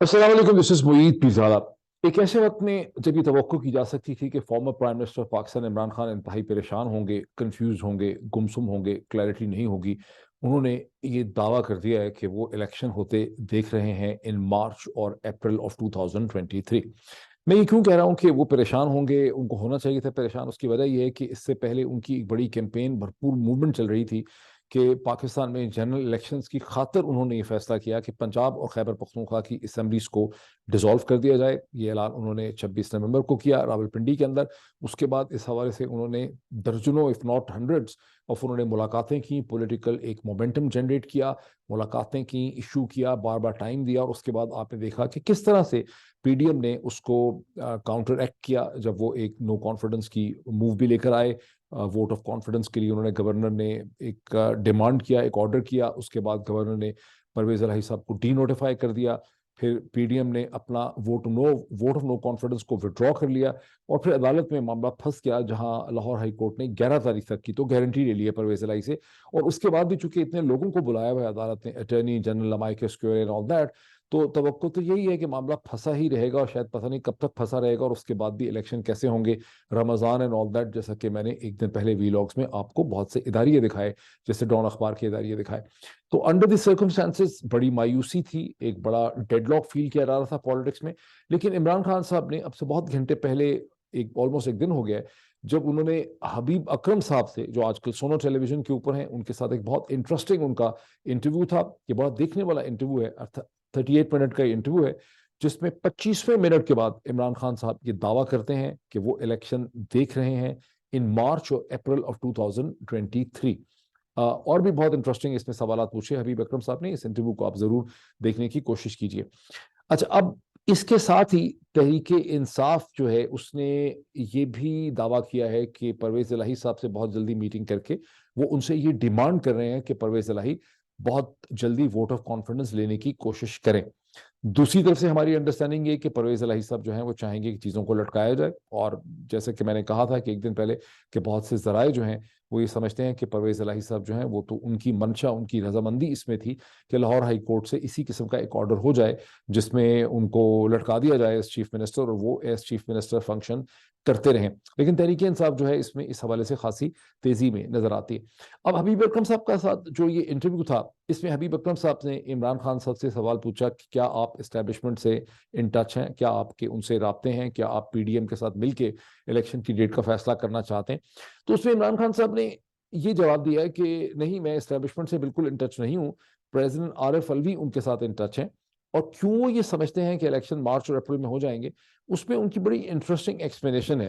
अस्सलाम वालेकुम, this is Moeed पिज़ाला। एक ऐसे वक्त में जब ये तवक्को की जा सकती थी कि former prime minister Pakistan Imran Khan इंतहाई परेशान होंगे, कंफ्यूज होंगे, गुमसुम होंगे, क्लैरिटी नहीं होगी, उन्होंने ये दावा कर दिया है कि वो इलेक्शन होते देख रहे हैं इन मार्च और अप्रैल ऑफ 2023। मैं ये क्यों कह रहा हूँ कि वो परेशान होंगे, उनको होना चाहिए था परेशान? उसकी वजह यह है कि इससे पहले उनकी एक बड़ी कैंपेन, भरपूर मूवमेंट चल रही थी कि पाकिस्तान में जनरल इलेक्शंस की खातर उन्होंने ये फैसला किया कि पंजाब और खैबर पख्तूनख्वा की असम्बलीज को डिसॉल्व कर दिया जाए। ये ऐलान उन्होंने 26 नवंबर को किया रावलपिंडी के अंदर। उसके बाद इस हवाले से उन्होंने दर्जनों इफ नॉट हंड्रेड्स ऑफ उन्होंने मुलाकातें की, पॉलिटिकल एक मोमेंटम जनरेट किया, मुलाकातें की, इशू किया, बार बार टाइम दिया। और उसके बाद आपने देखा कि किस तरह से पीडीएम ने उसको काउंटर एक्ट किया जब वो एक नो कॉन्फिडेंस की मूव भी लेकर आए। वोट ऑफ कॉन्फिडेंस के लिए उन्होंने गवर्नर ने एक डिमांड किया, एक ऑर्डर किया। उसके बाद गवर्नर ने परवेज इलाही साहब को डी नोटिफाई कर दिया। फिर पीडीएम ने अपना वोट ऑफ नो कॉन्फिडेंस को विड्रॉ कर लिया। और फिर अदालत में मामला फंस गया, जहां लाहौर हाई कोर्ट ने 11 तारीख तक की तो गारंटी ले ली है परवेज इलाही से। और उसके बाद भी चूंकि इतने लोगों को बुलाया हुआ है अदालत ने, attorney general amicus curiae and all that, तो तवक्को तो यही है कि मामला फंसा ही रहेगा और शायद पता नहीं कब तक फंसा रहेगा। और उसके बाद भी इलेक्शन कैसे होंगे, रमजान एंड ऑल दैट, जैसा कि मैंने एक दिन पहले वीलॉग्स में आपको बहुत से इदारिये दिखाए, जैसे डॉन अखबार के इदारिये दिखाए। तो अंडर द सर्कमस्टांसेस बड़ी मायूसी थी, एक बड़ा डेडलॉक फील किया जा रहा था पॉलिटिक्स में। लेकिन इमरान खान साहब ने अब से बहुत घंटे पहले, एक ऑलमोस्ट एक दिन हो गया है, जब उन्होंने हबीब अकरम साहब से, जो आजकल सोनो टेलीविजन के ऊपर हैं, उनके साथ एक बहुत इंटरेस्टिंग उनका इंटरव्यू था। ये बड़ा देखने वाला इंटरव्यू है, 38 मिनट का इंटरव्यू है, जिसमें 25वें मिनट के बाद इमरान खान साहब ये दावा करते हैं कि वो इलेक्शन देख रहे हैं इन मार्च और अप्रैल ऑफ 2023। और भी बहुत इंटरेस्टिंग इसमें सवाल पूछे हबीब अकरम साहब ने। इस इंटरव्यू को आप जरूर देखने की कोशिश कीजिए। अच्छा, अब इसके साथ ही तहरीके इंसाफ जो है, उसने ये भी दावा किया है कि परवेज इलाही साहब से बहुत जल्दी मीटिंग करके वो उनसे ये डिमांड कर रहे हैं कि परवेज इलाही बहुत जल्दी वोट ऑफ कॉन्फिडेंस लेने की कोशिश करें। दूसरी तरफ से हमारी अंडरस्टैंडिंग ये कि परवेज इलाही साहब जो हैं वो चाहेंगे कि चीज़ों को लटकाया जाए। और जैसे कि मैंने कहा था कि एक दिन पहले, कि बहुत से जराए जो हैं वो ये समझते हैं कि परवेज इलाही साहब जो हैं वो तो उनकी मंशा, उनकी रजामंदी इसमें थी कि लाहौर हाई कोर्ट से इसी किस्म का एक ऑर्डर हो जाए जिसमें उनको लटका दिया जाए एज चीफ मिनिस्टर, और वो एज चीफ मिनिस्टर फंक्शन करते रहें। लेकिन तहरीक इंसाफ जो है इसमें इस हवाले से खासी तेजी में नजर आती है। अब हबीब अकरम साहब का साथ जो ये इंटरव्यू था, इसमें हबीब अकरम साहब ने इमरान खान साहब से सवाल पूछा कि क्या आप इस्टेब्लिशमेंट से इन टच हैं, क्या आपके उनसे राब्ते हैं, क्या आप पीडीएम के साथ मिलके इलेक्शन की डेट का फैसला करना चाहते हैं? तो उसमें इमरान खान साहब ने ये जवाब दिया है कि नहीं, मैं इस्टेब्लिशमेंट से बिल्कुल इन टच नहीं हूँ, प्रेसिडेंट आरिफ अलवी उनके साथ इन टच हैं। और क्यों वो ये समझते हैं कि इलेक्शन मार्च और अप्रैल में हो जाएंगे, उसमें उनकी बड़ी इंटरेस्टिंग एक्सप्लेनेशन है।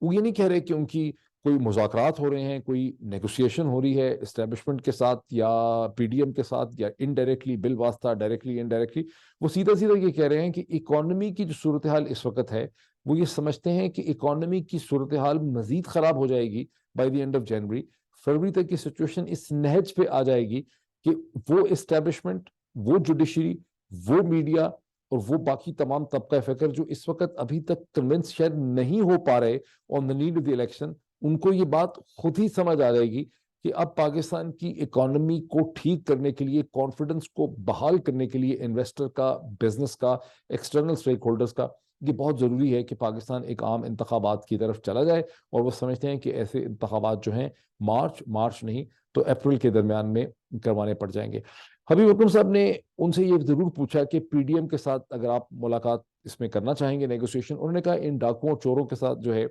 वो ये नहीं कह रहे कि उनकी कोई मुज़ाकरात हो रहे हैं, कोई नेगोशिएशन हो रही है इस्टेब्लिशमेंट के साथ या पीडीएम के साथ, या इनडायरेक्टली बिल वास्ता, डायरेक्टली इनडायरेक्टली। वो सीधा सीधा ये कह रहे हैं कि इकोनॉमी की जो सूरत हाल इस वक्त है, वो ये समझते हैं कि इकोनॉमी की सूरत हाल मजीद खराब हो जाएगी by the end of January. फरवरी तक की सिचुएशन इस नहज पे आ जाएगी कि वो इस्टेब्लिशमेंट, वो जुडिशरी, वो मीडिया और वो बाकी तमाम तबका फ़िक्र जो इस वक्त अभी तक कन्विंस शायद नहीं हो पा रहे on the need of the election, उनको ये बात खुद ही समझ आ जाएगी कि अब पाकिस्तान की इकोनॉमी को ठीक करने के लिए, कॉन्फिडेंस को बहाल करने के लिए, इन्वेस्टर का, बिजनेस का, एक्सटर्नल स्टेक होल्डर्स का, ये बहुत ज़रूरी है कि पाकिस्तान एक आम इंतखाबात की तरफ चला जाए। और वो समझते हैं कि ऐसे इंतखाबात जो हैं मार्च मार्च नहीं तो अप्रैल के दरमियान में करवाने पड़ जाएंगे। हबीब अकरम साहब ने उनसे ये जरूर पूछा कि पीडीएम के साथ अगर आप मुलाकात इसमें करना चाहेंगे, नेगोशिएशन, उन्होंने कहा इन डाकुओं चोरों के साथ जो है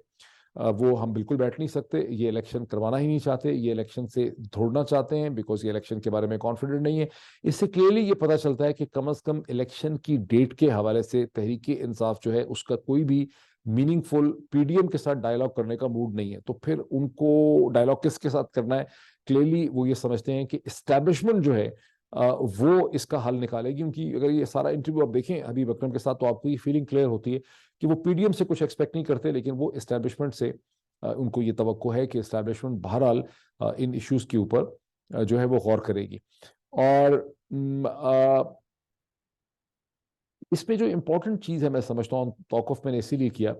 वो हम बिल्कुल बैठ नहीं सकते। ये इलेक्शन करवाना ही नहीं चाहते, ये इलेक्शन से दौड़ना चाहते हैं, बिकॉज ये इलेक्शन के बारे में कॉन्फिडेंट नहीं है। इससे क्लियरली ये पता चलता है कि कम अज कम इलेक्शन की डेट के हवाले से तहरीक इंसाफ जो है उसका कोई भी मीनिंगफुल पीडीएम के साथ डायलॉग करने का मूड नहीं है। तो फिर उनको डायलॉग किसके साथ करना है? क्लियरली वो ये समझते हैं कि इस्टेब्लिशमेंट जो है वो इसका हल निकालेगी। क्योंकि अगर ये सारा इंटरव्यू आप देखें हबीब अकरम के साथ, तो आपको ये फीलिंग क्लियर होती है कि वो पीडीएम से कुछ एक्सपेक्ट नहीं करते, लेकिन वो इस्टेब्लिशमेंट से उनको ये तवक्को है कि इस्टेब्लिशमेंट बहरहाल इन इश्यूज के ऊपर जो है वो गौर करेगी। और इसमें जो इम्पोर्टेंट चीज़ है, मैं समझता हूँ तौक़ुफ़ मैंने इसीलिए किया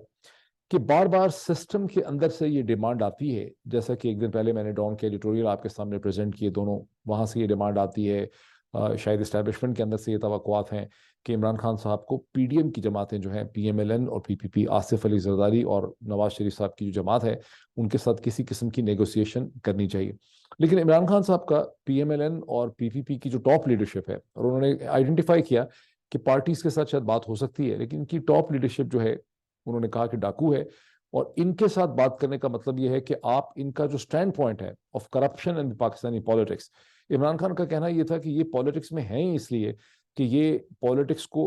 कि बार बार सिस्टम के अंदर से ये डिमांड आती है। जैसा कि एक दिन पहले मैंने डॉन के एडिटोरियल आपके सामने प्रेजेंट किए दोनों, वहाँ से ये डिमांड आती है। शायद इस्टेब्लिशमेंट के अंदर से ये तवक्कुआत हैं कि इमरान खान साहब को पीडीएम की जमातें जो हैं, पीएमएलएन और पीपीपी, आसिफ अली जरदारी और नवाज शरीफ साहब की जो जमात है, उनके साथ किसी किस्म की नेगोशिएशन करनी चाहिए। लेकिन इमरान खान साहब का पीएमएलएन और पीपीपी की जो टॉप लीडरशिप है, और उन्होंने आइडेंटिफाई किया कि पार्टीज के साथ शायद बात हो सकती है, लेकिन इनकी टॉप लीडरशिप जो है, उन्होंने कहा कि डाकू है। और इनके साथ बात करने का मतलब यह है कि आप इनका जो स्टैंड पॉइंट है of corruption and Pakistani politics, Imran Khan का कहना यह था कि ये पॉलिटिक्स में है इसलिए कि ये पॉलिटिक्स को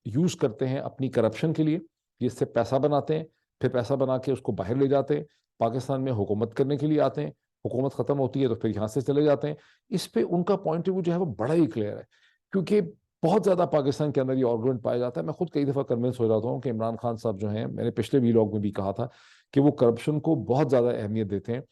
यूज करते हैं अपनी करप्शन के लिए, जिससे पैसा बनाते हैं, फिर पैसा बना के उसको बाहर ले जाते हैं, पाकिस्तान में हुकूमत करने के लिए आते हैं, हुकूमत खत्म होती है तो फिर यहाँ से चले जाते हैं। इस पे उनका पॉइंट ऑफ व्यू जो है वो बड़ा ही क्लियर है, क्योंकि बहुत ज्यादा पाकिस्तान के अंदर ये आर्गुमेंट पाया जाता है। मैं खुद कई दफा कन्विंस हो जाता हूँ कि इमरान खान साहब जो हैं, मैंने पिछले वीलॉग में भी कहा था कि वो करप्शन को बहुत ज्यादा अहमियत देते हैं।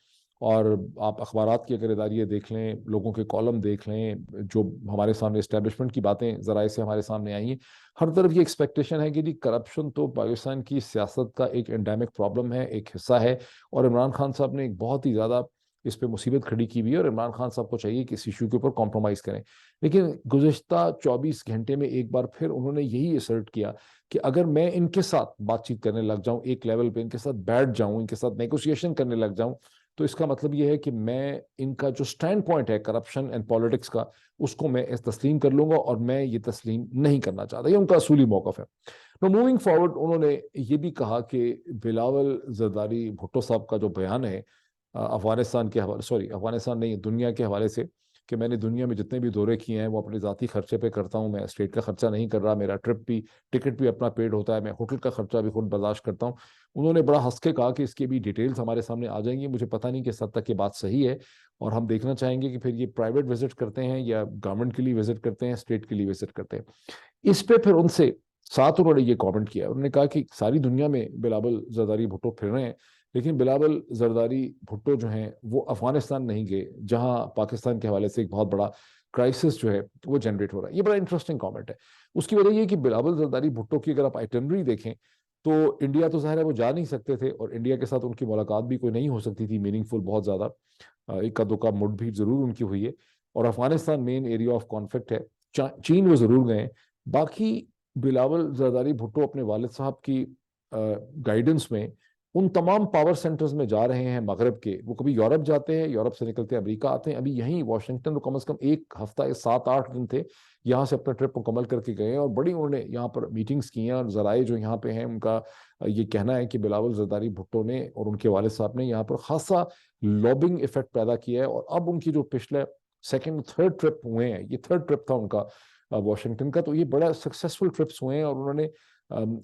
और आप अखबारात की अगर इदारिये देख लें, लोगों के कॉलम देख लें, जो हमारे सामने इस्टेब्लिशमेंट की बातें जराए से हमारे सामने आई हैं, हर तरफ ये एक्सपेक्टेशन है कि जी करप्शन तो पाकिस्तान की सियासत का एक एंडेमिक प्रॉब्लम है, एक हिस्सा है। और इमरान खान साहब ने एक बहुत ही ज़्यादा इस पे मुसीबत खड़ी की हुई है, और इमरान खान साहब को चाहिए कि इस इशू के ऊपर कॉम्प्रोमाइज़ करें। लेकिन गुज़श्ता 24 घंटे में एक बार फिर उन्होंने यही असर्ट किया कि अगर मैं इनके साथ बातचीत करने लग जाऊं, एक लेवल पे इनके साथ बैठ जाऊं, इनके साथ नेगोशिएशन करने लग जाऊं, तो इसका मतलब ये है कि मैं इनका जो स्टैंड पॉइंट है करप्शन एंड पॉलिटिक्स का, उसको मैं इस तस्लीम कर लूंगा, और मैं ये तस्लीम नहीं करना चाहता। ये उनका असूली मौकफ है। तो मूविंग फॉरवर्ड, उन्होंने ये भी कहा कि बिलावल जरदारी भुट्टो साहब का जो बयान है अफगानिस्तान के हवाले, सॉरी अफगानिस्तान नहीं, दुनिया के हवाले से, कि मैंने दुनिया में जितने भी दौरे किए हैं वो अपने ज़ाती खर्चे पे करता हूँ, मैं स्टेट का खर्चा नहीं कर रहा, मेरा टिकट भी अपना पेड होता है, मैं होटल का खर्चा भी खुद बर्दाश्त करता हूँ। उन्होंने बड़ा हंस के कहा कि इसकी भी डिटेल्स हमारे सामने आ जाएंगी, मुझे पता नहीं किस हद तक ये बात सही है, और हम देखना चाहेंगे कि फिर ये प्राइवेट विजिट करते हैं या गवर्नमेंट के लिए विजिट करते हैं, स्टेट के लिए विजिट करते हैं। इस पे फिर उनसे साथ उन्होंने ये कमेंट किया, उन्होंने कहा कि सारी दुनिया में बिलावल जरदारी भुट्टो फिर रहे हैं, लेकिन बिलावल जरदारी भुट्टो जो हैं वो अफगानिस्तान नहीं गए, जहां पाकिस्तान के हवाले से एक बहुत बड़ा क्राइसिस जो है वो जनरेट हो रहा है। ये बड़ा इंटरेस्टिंग कमेंट है। उसकी वजह ये कि बिलावल जरदारी भुट्टो की अगर आप आइटनरी देखें, तो इंडिया तो जाहिर है वो जा नहीं सकते थे, और इंडिया के साथ उनकी मुलाकात भी कोई नहीं हो सकती थी मीनिंगफुल, बहुत ज्यादा इक्का दुक्का मुठभेड़ जरूर उनकी हुई है, और Afghanistan main area of conflict है। चीन वो जरूर गए। बाकी बिलावल जरदारी भुट्टो अपने वालिद साहब की गाइडेंस में उन तमाम पावर सेंटर्स में जा रहे हैं मगरब के। वो कभी यूरोप जाते हैं, यूरोप से निकलते अमेरिका आते हैं, अभी यहीं वाशिंगटन तो कम से कम एक हफ्ता या 7-8 दिन थे, यहाँ से अपना ट्रिप मुकम्मल करके गए हैं, और बड़ी उन्होंने यहाँ पर मीटिंग्स की हैं। और जराए जो यहाँ पे हैं उनका ये कहना है कि बिलावल जरदारी भुट्टो ने और उनके वालिद साहब ने यहाँ पर खासा लॉबिंग इफेक्ट पैदा किया है। और अब उनकी जो पिछले सेकेंड थर्ड ट्रिप हुए हैं, ये थर्ड ट्रिप था उनका वॉशिंगटन का, तो ये बड़ा सक्सेसफुल ट्रिप्स हुए हैं। और उन्होंने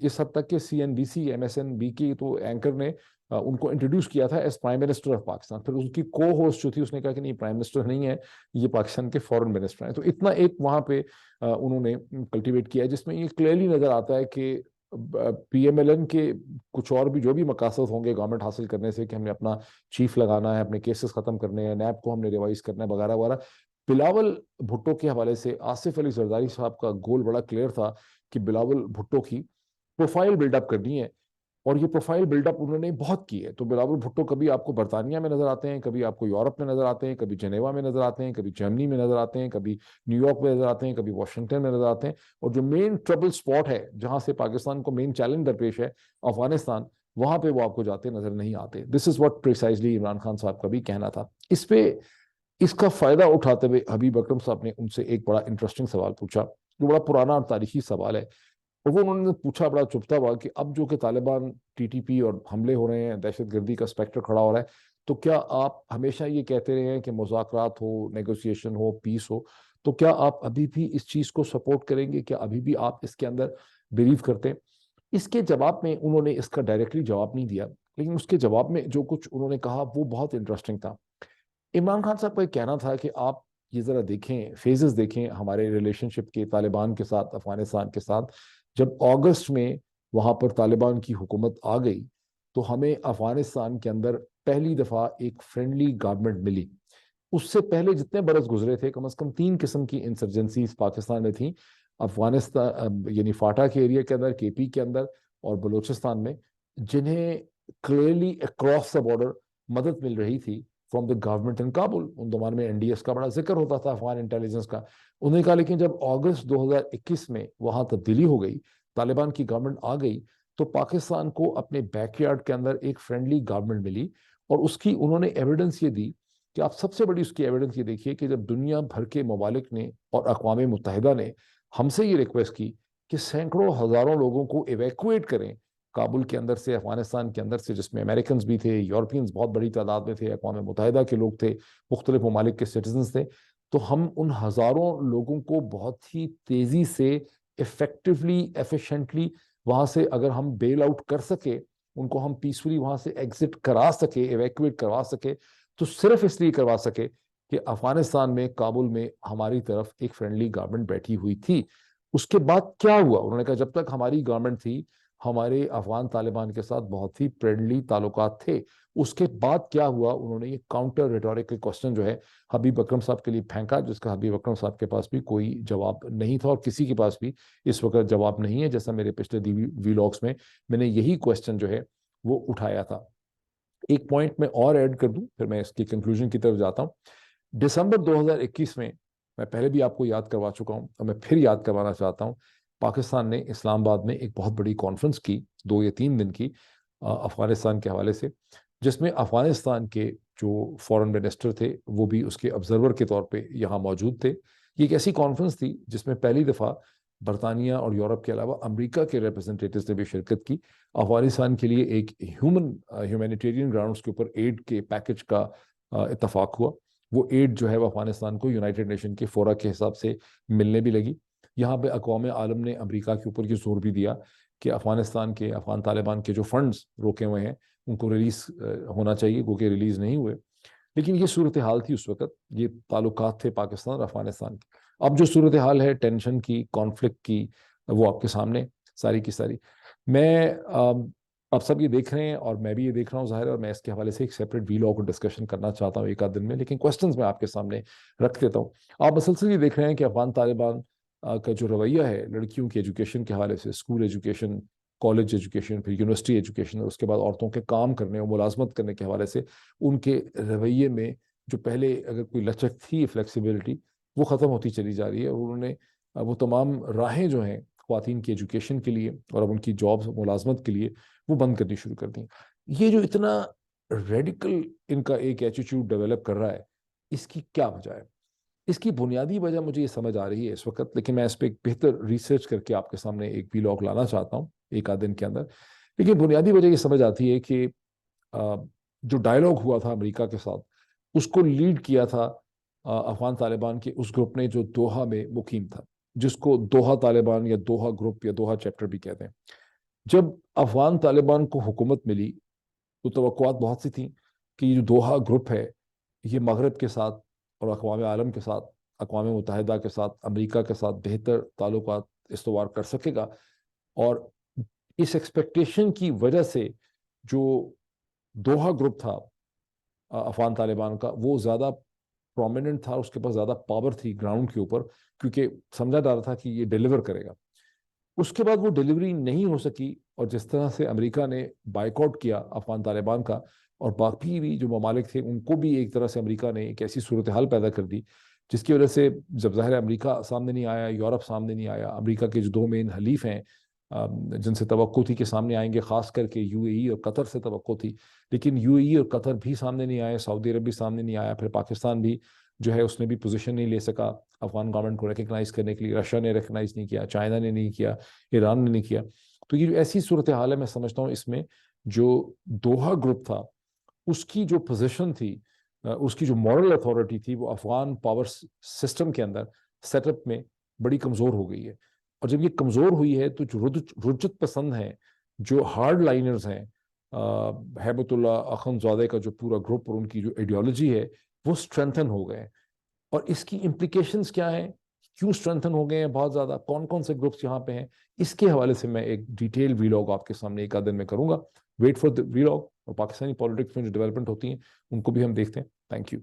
इस हद तक के CNBC MSNB की तो एंकर ने उनको इंट्रोड्यूस किया था as prime minister of Pakistan. फिर उसकी को होस्ट जो थी उसने कहा कि नहीं, प्राइम मिनिस्टर नहीं है, ये पाकिस्तान के फॉरेन मिनिस्टर हैं। तो इतना एक वहां पे उन्होंने कल्टीवेट किया है, जिसमें ये क्लियरली नजर आता है कि PMLN के कुछ और भी जो भी मकासद होंगे गवर्नमेंट हासिल करने से, कि हमने अपना चीफ लगाना है, अपने केसेस खत्म करने हैं, नैब को हमने रिवाइज करना है, वगैरह वगैरह। बिलावल भुट्टो के हवाले से आसिफ अली जरदारी साहब का गोल बड़ा क्लियर था कि बिलावल भुट्टो की प्रोफाइल बिल्डअप करनी है, और ये प्रोफाइल बिल्डअप उन्होंने बहुत की है। तो बिलावल भुट्टो कभी आपको बर्तानिया में नजर आते हैं, कभी आपको यूरोप में नजर आते हैं, कभी जनेवा में नजर आते हैं, कभी जर्मनी में नजर आते हैं, कभी न्यूयॉर्क में नजर आते हैं, कभी वाशिंगटन में नजर आते हैं। और जो मेन ट्रबल स्पॉट है, जहां से पाकिस्तान को मेन चैलेंज दरपेश है, अफगानिस्तान, वहां पे वो आपको जाते नजर नहीं आते। This is what precisely Imran Khan साहब का भी कहना था। इस पे इसका फायदा उठाते हुए हबीब अकरम साहब ने उनसे एक बड़ा इंटरेस्टिंग सवाल पूछा, जो बड़ा पुराना और तारीखी सवाल है। और वो उन्होंने पूछा बड़ा चुभता हुआ कि अब जो कि तालिबान, TTP और हमले हो रहे हैं, दहशतगर्दी का स्पेक्टर खड़ा हो रहा है, तो क्या आप हमेशा ये कहते रहे हैं कि मुज़ाकरात हो, नेगोशिएशन हो, पीस हो, तो क्या आप अभी भी इस चीज़ को सपोर्ट करेंगे? क्या अभी भी आप इसके अंदर बिलीव करते हैं? इसके जवाब में उन्होंने इसका डायरेक्टली जवाब नहीं दिया, लेकिन उसके जवाब में जो कुछ उन्होंने कहा वो बहुत इंटरेस्टिंग था। इमरान खान साहब का एक कहना था कि आप ये जरा देखें, फेजेस देखें हमारे रिलेशनशिप के तालिबान के साथ, अफगानिस्तान के साथ। जब अगस्त में वहां पर तालिबान की हुकूमत आ गई, तो हमें अफगानिस्तान के अंदर पहली दफा एक फ्रेंडली गवर्नमेंट मिली। उससे पहले जितने बरस गुजरे थे, कम से कम 3 किस्म की इंसर्जेंसीज पाकिस्तान में थी, अफगानिस्तान यानी फाटा के एरिया के अंदर, KP के अंदर, और बलूचिस्तान में, जिन्हें क्लियरली अक्रॉस द बॉर्डर मदद मिल रही थी from the government in Kabul. उन दौरान में एनडीएस का बड़ा जिक्र होता था, अफगान इंटेलिजेंस का। उन्होंने कहा लेकिन जब अगस्त 2021 में वहां तब्दीली हो गई, तालिबान की गवर्नमेंट आ गई, तो पाकिस्तान को अपने बैकयार्ड के अंदर एक फ्रेंडली गवर्नमेंट मिली। और उसकी उन्होंने एविडेंस ये दी कि आप सबसे बड़ी उसकी एविडेंस ये देखिए कि जब दुनिया भर के ममालिक ने और अक़वाम मुत्तहिदा ने हमसे ये रिक्वेस्ट की कि सैकड़ों हजारों लोगों को इवैक्यूएट करें काबुल के अंदर से, अफगानिस्तान के अंदर से, जिसमें अमेरिकन भी थे, यूरोपियंस बहुत बड़ी तादाद में थे, अक़वाम मुत्तहिदा के लोग थे, मुख्तलिफ ममालिक के सिटीजन्स थे, तो हम उन हजारों लोगों को बहुत ही तेजी से, इफेक्टिवली, एफिशिएंटली वहां से अगर हम बेल आउट कर सके, उनको हम पीसफुली वहां से एग्जिट करा सके, इवैक्यूएट करवा सके, तो सिर्फ इसलिए करवा सके कि अफगानिस्तान में, काबुल में हमारी तरफ एक फ्रेंडली गवर्नमेंट बैठी हुई थी। उसके बाद क्या हुआ? उन्होंने कहा जब तक हमारी गवर्नमेंट थी, हमारे अफगान तालिबान के साथ बहुत ही फ्रेंडली ताल्लुकात थे। उसके बाद क्या हुआ? उन्होंने ये काउंटर रिटोरिकल क्वेश्चन जो है हबीब अकरम साहब के लिए फेंका, जिसका हबीब अकरम साहब के पास भी कोई जवाब नहीं था और किसी के पास भी इस वक्त जवाब नहीं है। जैसा मेरे पिछले वीलॉग्स में मैंने यही क्वेश्चन जो है वो उठाया था। एक पॉइंट मैं और ऐड कर दूं, फिर मैं इसकी कंक्लूजन की तरफ जाता हूं। दिसंबर 2021 में, मैं पहले भी आपको याद करवा चुका हूं और मैं फिर याद करवाना चाहता हूं, पाकिस्तान ने इस्लामाबाद में एक बहुत बड़ी कॉन्फ्रेंस की, 2 या 3 दिन की, अफगानिस्तान के हवाले से, जिसमें अफगानिस्तान के जो फॉरेन मिनिस्टर थे वो भी उसके ऑब्जर्वर के तौर पे यहाँ मौजूद थे। ये एक ऐसी कॉन्फ्रेंस थी जिसमें पहली दफ़ा बरतानिया और यूरोप के अलावा अमेरिका के रिप्रेजेंटेटिव्स ने भी शिरकत की। अफगानिस्तान के लिए एक ह्यूमैनिटेरियन ग्राउंड्स के ऊपर एड के पैकेज का इत्तफाक हुआ। वो एड जो है वो अफगानिस्तान को यूनाइटेड नेशन के फोरा के हिसाब से मिलने भी लगी। यहाँ पे अक़वाम आलम ने अमेरिका के ऊपर ये जोर भी दिया कि अफगानिस्तान के, अफगान तालिबान के जो फंड्स रोके हुए हैं उनको रिलीज होना चाहिए, क्योंकि रिलीज नहीं हुए। लेकिन ये सूरत हाल थी उस वक्त, ये ताल्लुकात थे पाकिस्तान और अफगानिस्तान के। अब जो सूरत हाल है टेंशन की, कॉन्फ्लिक्ट की, वो आपके सामने सारी की सारी। मैं आप सब ये देख रहे हैं और मैं भी ये देख रहा हूँ ज़ाहिर है, और मैं इसके हवाले से एक सेपरेट वीलॉग को डिस्कशन करना चाहता हूँ एक आध दिन में, लेकिन क्वेश्चंस मैं आपके सामने रख देता हूँ। आप मसलसल ये देख रहे हैं कि अफगान तालिबान का जो रवैया है लड़कियों के एजुकेशन के हवाले से, स्कूल एजुकेशन, कॉलेज एजुकेशन, फिर यूनिवर्सिटी एजुकेशन, और उसके बाद औरतों के काम करने और मुलाजमत करने के हवाले से उनके रवैये में जो पहले अगर कोई लचक थी, फ्लेक्सिबिलिटी, वो ख़त्म होती चली जा रही है। और उन्होंने वो तमाम राहें जो हैं ख़वातीन की एजुकेशन के लिए और अब उनकी जॉब्स, मुलाजमत के लिए, वो बंद करनी शुरू कर दी। ये जो इतना रेडिकल इनका एक एटीट्यूड डेवलप कर रहा है, इसकी क्या वजह है? इसकी बुनियादी वजह मुझे ये समझ आ रही है इस वक्त, लेकिन मैं इस पर एक बेहतर रिसर्च करके आपके सामने एक वीलॉग लाना चाहता हूँ एक आध दिन के अंदर। लेकिन बुनियादी वजह ये समझ आती है कि जो डायलॉग हुआ था अमेरिका के साथ, उसको लीड किया था अफगान तालिबान के उस ग्रुप ने जो दोहा में मुकीम था, जिसको दोहा तालिबान या दोहा ग्रुप या दोहा चैप्टर भी कहते हैं। जब अफगान तालिबान को हुकूमत मिली तो तवक्कुआत बहुत सी थी कि ये जो दोहा ग्रुप है ये मगरब के साथ और अक़वाम आलम के साथ, अक़वाम मुत्तहिदा के साथ, अमेरिका के साथ बेहतर ताल्लुकात इस्तवार कर सकेगा। और इस एक्सपेक्टेशन की वजह से जो दोहा ग्रुप था अफगान तालिबान का, वो ज़्यादा प्रोमिनेंट था, उसके पास ज़्यादा पावर थी ग्राउंड के ऊपर, क्योंकि समझा जा रहा था कि ये डिलीवर करेगा। उसके बाद वो डिलीवरी नहीं हो सकी, और जिस तरह से अमेरिका ने बाइकआउट किया अफगान तालिबान का, और बाकी भी जो ममालिक थे उनको भी एक तरह से अमेरिका ने एक ऐसी सूरत हाल पैदा कर दी, जिसकी वजह से जब ज़ाहिर है अमेरिका सामने नहीं आया, यूरोप सामने नहीं आया, अमेरिका के जो 2 मेन हलीफ हैं जिनसे तवक्को थी कि सामने आएंगे, ख़ास करके यूएई और कतर से तवक्को थी, लेकिन यूएई और कतर भी सामने नहीं आए, सऊदी अरब भी सामने नहीं आया, फिर पाकिस्तान भी जो है उसने भी पोजीशन नहीं ले सका अफगान गवर्नमेंट को रिकग्नाइज करने के लिए। रशिया ने रिकग्नाइज नहीं किया, चाइना ने नहीं किया, ईरान ने नहीं किया। तो ये जो ऐसी सूरत हाल है, मैं समझता हूँ इसमें जो दोहा ग्रुप था उसकी जो पोजीशन थी, उसकी जो मॉरल अथॉरिटी थी, वो अफगान पावर सिस्टम के अंदर सेटअप में बड़ी कमज़ोर हो गई है। और जब ये कमज़ोर हुई है तो जो रुजत पसंद हैं, जो हार्ड लाइनर्स हैं, हैबतुल्लाह अखंदजादे का जो पूरा ग्रुप और उनकी जो आइडियोलॉजी है, वो स्ट्रेंथन हो गए हैं। और इसकी इम्प्लीकेशंस क्या हैं, क्यों स्ट्रेंथन हो गए हैं बहुत ज़्यादा, कौन कौन से ग्रुप्स यहाँ पे हैं, इसके हवाले से मैं एक डिटेल वीलॉग आपके सामने एक आध दिन में करूँगा। Wait for the vlog. और पाकिस्तानी पॉलिटिक्स में जो डेवलपमेंट होती हैं उनको भी हम देखते हैं। Thank you.